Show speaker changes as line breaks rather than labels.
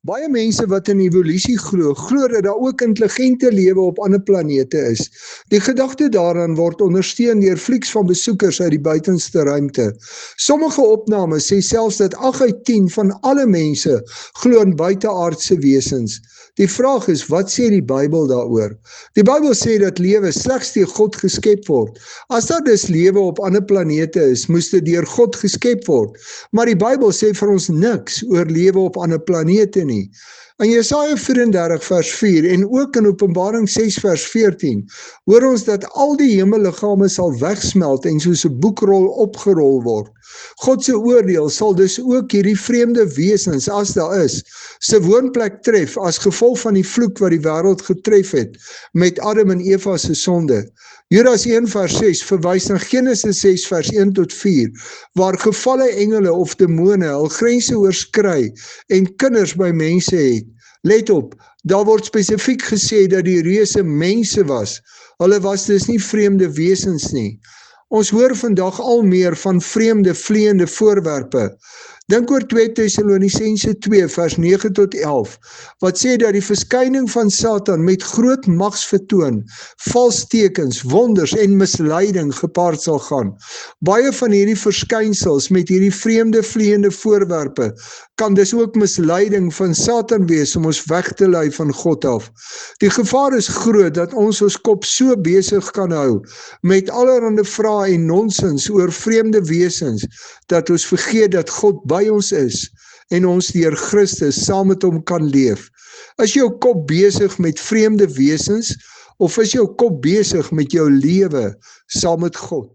Baie mense wat in evolusie glo dat daar ook intelligente lewe op ander planete is. Die gedagte daaraan word ondersteun deur flieks van besoekers uit die buitenste ruimte. Sommige opnames sê selfs dat 8 uit 10 van alle mense glo in buiteaardse wesens. Die vraag is, wat sê die Bybel daaroor? Die Bybel sê dat lewe slegs deur God geskep word. As daar dus lewe op ander planete is, moes dit deur God geskep word. Maar die Bybel sê vir ons niks oor lewe op ander planete nie. In Jesaja 34 vers 4 en ook in Openbaring 6 vers 14 hoor ons dat al die hemelliggame sal wegsmelt en soos 'n boekrol opgerol word. God se oordeel sal dus ook hierdie vreemde wesens, as daar is, se woonplek tref as gevolg van die vloek wat die wêreld getref het met Adam en Eva se sonde. Judas 1 vers 6 verwys na Genesis 6 vers 1 tot 4, waar gevalle engele of demone hul grense oorskry en kinders by mense het. Let op, daar word spesifiek gesê dat die reuse mense was. Hulle was dus nie vreemde wesens nie. Ons hoor vandag al meer van vreemde, vleiende voorwerpe. Dink oor 2 Tessalonisense 2 vers 9 tot 11, wat sê dat die verskyning van Satan met groot magsvertoon, vals tekens, wonders en misleiding gepaard sal gaan. Baie van hierdie verskynsels met hierdie vreemde, vleiende voorwerpe kan dus ook misleiding van Satan wees om ons weg te lei van God af. Die gevaar is groot dat ons kop so besig kan hou met allerhande vrae en nonsens oor vreemde wesens, dat ons vergeet dat God by ons is en ons deur Christus saam met hom kan leef. Is jou kop besig met vreemde wesens of is jou kop besig met jou lewe saam met God?